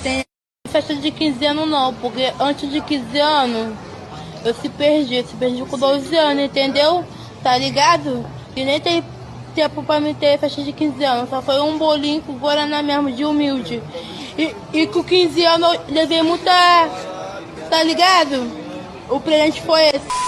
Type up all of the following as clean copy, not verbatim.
Tem festa de 15 anos não, porque antes de 15 anos eu se perdi com 12 anos, entendeu? Tá ligado? E nem tem tempo pra me ter festa de 15 anos, só foi um bolinho com Guaraná mesmo, de humilde. E com 15 anos eu levei muita, tá ligado? O presente foi esse.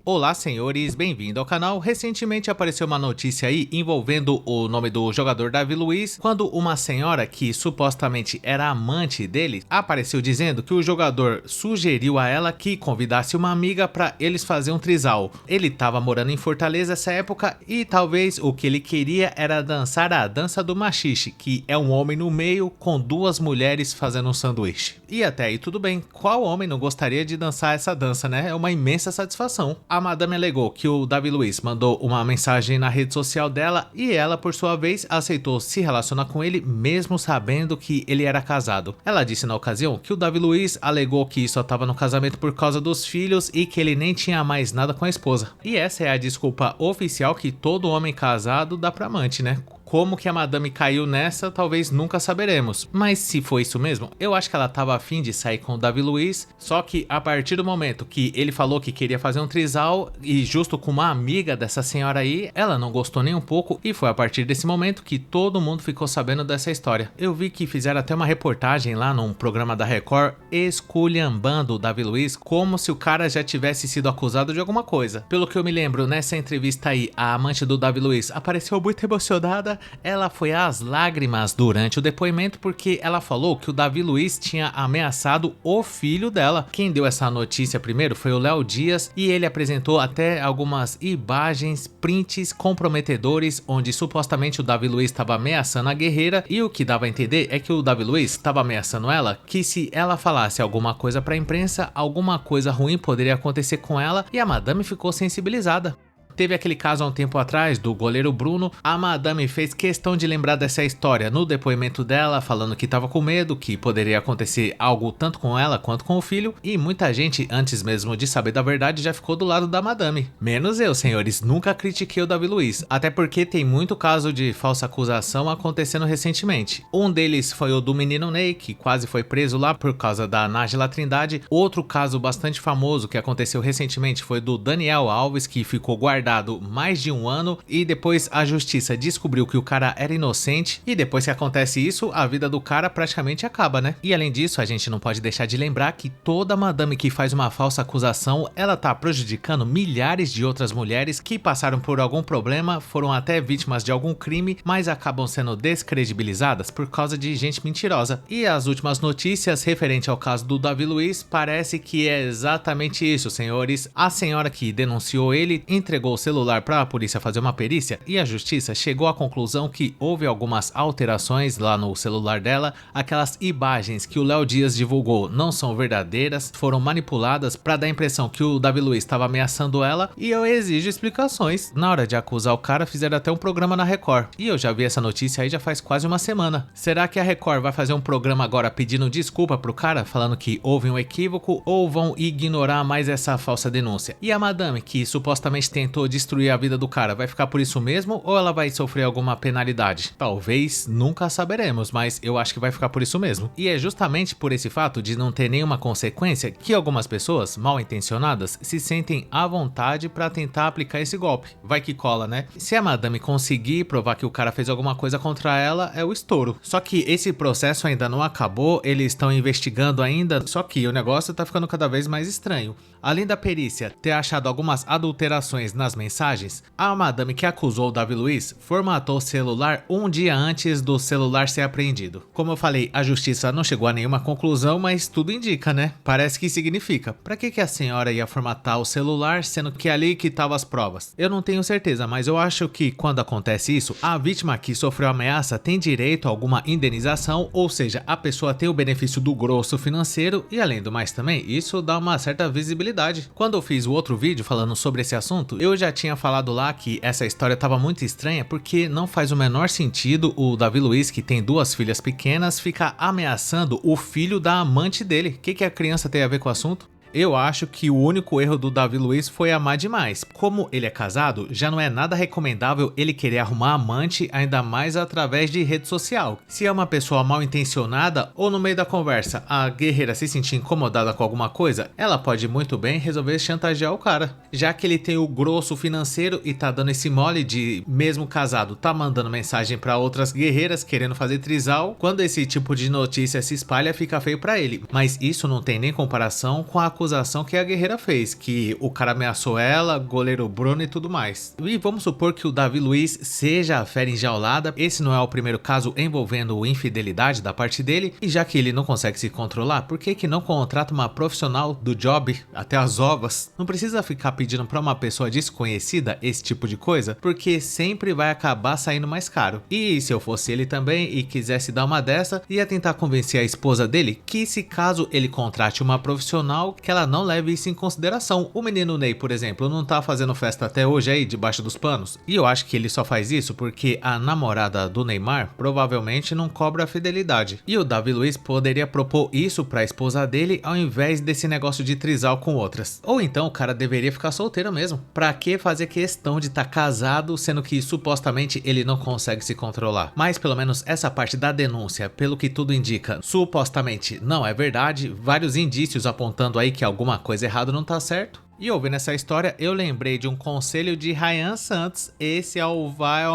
Olá, senhores, bem-vindo ao canal. Recentemente apareceu uma notícia aí envolvendo o nome do jogador Davi Luiz, quando uma senhora que supostamente era amante dele apareceu dizendo que o jogador sugeriu a ela que convidasse uma amiga para eles fazer um trisal. Ele estava morando em Fortaleza essa época e talvez o que ele queria era dançar a dança do machixe, que é um homem no meio com duas mulheres fazendo um sanduíche. E até aí tudo bem, qual homem não gostaria de dançar essa dança, né? É uma imensa satisfação. A madame alegou que o Davi Luiz mandou uma mensagem na rede social dela e ela, por sua vez, aceitou se relacionar com ele mesmo sabendo que ele era casado. Ela disse na ocasião que o Davi Luiz alegou que só estava no casamento por causa dos filhos e que ele nem tinha mais nada com a esposa. E essa é a desculpa oficial que todo homem casado dá pra amante, né? Como que a madame caiu nessa, talvez nunca saberemos. Mas se foi isso mesmo, eu acho que ela tava afim de sair com o Davi Luiz, só que a partir do momento que ele falou que queria fazer um trisal, e justo com uma amiga dessa senhora aí, ela não gostou nem um pouco, e foi a partir desse momento que todo mundo ficou sabendo dessa história. Eu vi que fizeram até uma reportagem lá num programa da Record, esculhambando o Davi Luiz, como se o cara já tivesse sido acusado de alguma coisa. Pelo que eu me lembro, nessa entrevista aí, a amante do Davi Luiz apareceu muito emocionada. Ela foi às lágrimas durante o depoimento porque ela falou que o Davi Luiz tinha ameaçado o filho dela. Quem deu essa notícia primeiro foi o Léo Dias e ele apresentou até algumas imagens, prints comprometedores onde supostamente o Davi Luiz estava ameaçando a guerreira, e o que dava a entender é que o Davi Luiz estava ameaçando ela que se ela falasse alguma coisa para a imprensa, alguma coisa ruim poderia acontecer com ela, e a madame ficou sensibilizada. Teve aquele caso há um tempo atrás do goleiro Bruno, a madame fez questão de lembrar dessa história no depoimento dela, falando que estava com medo, que poderia acontecer algo tanto com ela quanto com o filho, e muita gente, antes mesmo de saber da verdade, já ficou do lado da madame. Menos eu, senhores, nunca critiquei o Davi Luiz, até porque tem muito caso de falsa acusação acontecendo recentemente. Um deles foi o do menino Ney, que quase foi preso lá por causa da Nájila Trindade. Outro caso bastante famoso que aconteceu recentemente foi do Daniel Alves, que ficou guardado mais de um ano e depois a justiça descobriu que o cara era inocente, e depois que acontece isso, a vida do cara praticamente acaba, né? E além disso, a gente não pode deixar de lembrar que toda madame que faz uma falsa acusação, ela tá prejudicando milhares de outras mulheres que passaram por algum problema, foram até vítimas de algum crime, mas acabam sendo descredibilizadas por causa de gente mentirosa. E as últimas notícias referente ao caso do Davi Luiz parece que é exatamente isso, senhores. A senhora que denunciou ele entregou o celular para a polícia fazer uma perícia e a justiça chegou à conclusão que houve algumas alterações lá no celular dela. Aquelas imagens que o Léo Dias divulgou não são verdadeiras, foram manipuladas para dar a impressão que o Davi Luiz estava ameaçando ela, e eu exijo explicações. Na hora de acusar o cara, fizeram até um programa na Record, e eu já vi essa notícia aí já faz quase uma semana. Será que a Record vai fazer um programa agora pedindo desculpa pro cara, falando que houve um equívoco, ou vão ignorar mais essa falsa denúncia? E a madame que supostamente tentou destruir a vida do cara, vai ficar por isso mesmo ou ela vai sofrer alguma penalidade? Talvez, nunca saberemos, mas eu acho que vai ficar por isso mesmo. E é justamente por esse fato de não ter nenhuma consequência que algumas pessoas mal intencionadas se sentem à vontade para tentar aplicar esse golpe. Vai que cola, né? Se a madame conseguir provar que o cara fez alguma coisa contra ela, é o estouro. Só que esse processo ainda não acabou, eles estão investigando ainda, só que o negócio tá ficando cada vez mais estranho. Além da perícia ter achado algumas adulterações nas mensagens, a madame que acusou o Davi Luiz formatou o celular um dia antes do celular ser apreendido. Como eu falei, a justiça não chegou a nenhuma conclusão, mas tudo indica, né? Parece que significa. Pra que a senhora ia formatar o celular, sendo que é ali que estavam as provas? Eu não tenho certeza, mas eu acho que quando acontece isso, a vítima que sofreu ameaça tem direito a alguma indenização, ou seja, a pessoa tem o benefício do grosso financeiro, e além do mais também, isso dá uma certa visibilidade. Quando eu fiz o outro vídeo falando sobre esse assunto, eu já tinha falado lá que essa história estava muito estranha porque não faz o menor sentido o Davi Luiz, que tem duas filhas pequenas, ficar ameaçando o filho da amante dele. O que a criança tem a ver com o assunto? Eu acho que o único erro do Davi Luiz foi amar demais. Como ele é casado, já não é nada recomendável ele querer arrumar amante, ainda mais através de rede social. Se é uma pessoa mal intencionada ou no meio da conversa a guerreira se sentir incomodada com alguma coisa, ela pode muito bem resolver chantagear o cara. Já que ele tem o grosso financeiro e tá dando esse mole de, mesmo casado, tá mandando mensagem pra outras guerreiras querendo fazer trisal, quando esse tipo de notícia se espalha fica feio pra ele. Mas isso não tem nem comparação com a acusação que a guerreira fez, que o cara ameaçou ela, goleiro Bruno e tudo mais. E vamos supor que o Davi Luiz seja a fera enjaulada, esse não é o primeiro caso envolvendo infidelidade da parte dele, e já que ele não consegue se controlar, por que não contrata uma profissional do job até as ovas? Não precisa ficar pedindo pra uma pessoa desconhecida esse tipo de coisa, porque sempre vai acabar saindo mais caro. E se eu fosse ele também e quisesse dar uma dessa, ia tentar convencer a esposa dele que se caso ele contrate uma profissional, que ela não leve isso em consideração. O menino Ney, por exemplo, não tá fazendo festa até hoje aí, debaixo dos panos? E eu acho que ele só faz isso porque a namorada do Neymar provavelmente não cobra a fidelidade. E o Davi Luiz poderia propor isso pra esposa dele ao invés desse negócio de trisal com outras. Ou então o cara deveria ficar solteiro mesmo. Pra que fazer questão de estar casado, sendo que supostamente ele não consegue se controlar? Mas pelo menos essa parte da denúncia, pelo que tudo indica, supostamente não é verdade, vários indícios apontando aí que alguma coisa errada não tá certo. E ouvindo essa história, eu lembrei de um conselho de Ryan Santos. Esse é o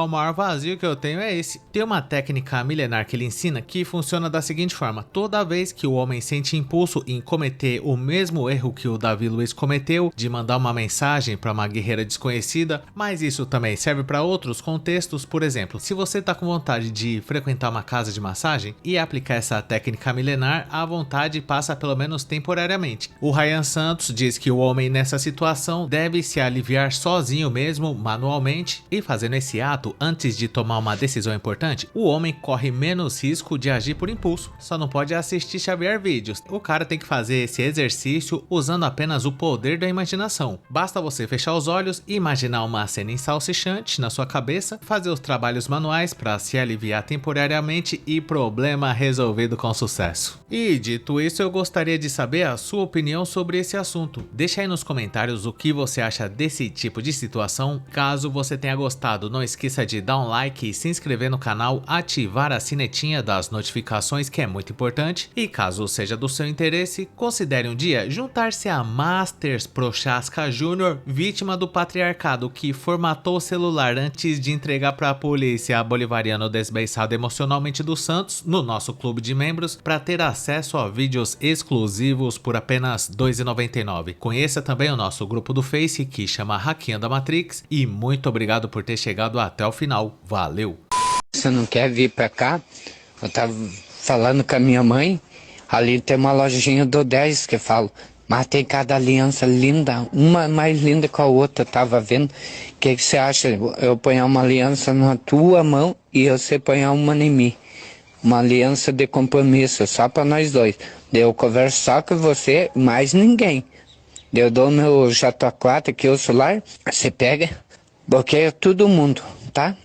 maior vazio que eu tenho, é esse. Tem uma técnica milenar que ele ensina que funciona da seguinte forma: toda vez que o homem sente impulso em cometer o mesmo erro que o Davi Luiz cometeu, de mandar uma mensagem para uma guerreira desconhecida, mas isso também serve para outros contextos. Por exemplo, se você tá com vontade de frequentar uma casa de massagem e aplicar essa técnica milenar, a vontade passa pelo menos temporariamente. O Ryan Santos diz que o homem nessa situação deve se aliviar sozinho mesmo, manualmente, e fazendo esse ato antes de tomar uma decisão importante, o homem corre menos risco de agir por impulso. Só não pode assistir Xavier vídeos. O cara tem que fazer esse exercício usando apenas o poder da imaginação. Basta você fechar os olhos e imaginar uma cena insalsichante na sua cabeça, fazer os trabalhos manuais para se aliviar temporariamente e problema resolvido com sucesso. E dito isso, eu gostaria de saber a sua opinião sobre esse assunto. Deixa aí nos comentários o que você acha desse tipo de situação. Caso você tenha gostado, não esqueça de dar um like e se inscrever no canal, ativar a sinetinha das notificações, que é muito importante. E caso seja do seu interesse, considere um dia juntar-se a Masters Prochaska Jr., vítima do patriarcado que formatou o celular antes de entregar para a polícia bolivariano desbeiçado emocionalmente dos Santos, no nosso clube de membros, para ter acesso a vídeos exclusivos por apenas R$ 2,99. Conheça também o nosso grupo do Face, que chama Hackeando a Matrix, e muito obrigado por ter chegado até o final. Valeu! Você não quer vir pra cá? Eu tava falando com a minha mãe, ali tem uma lojinha do 10 que eu falo, mas tem cada aliança linda, uma mais linda que a outra, tava vendo. O que você acha? Eu ponho uma aliança na tua mão e você põe uma em mim. Uma aliança de compromisso, só pra nós dois. Daí eu converso só com você, mais ninguém. Daí eu dou meu J4 aqui, o celular, você pega, bloqueia todo mundo, tá?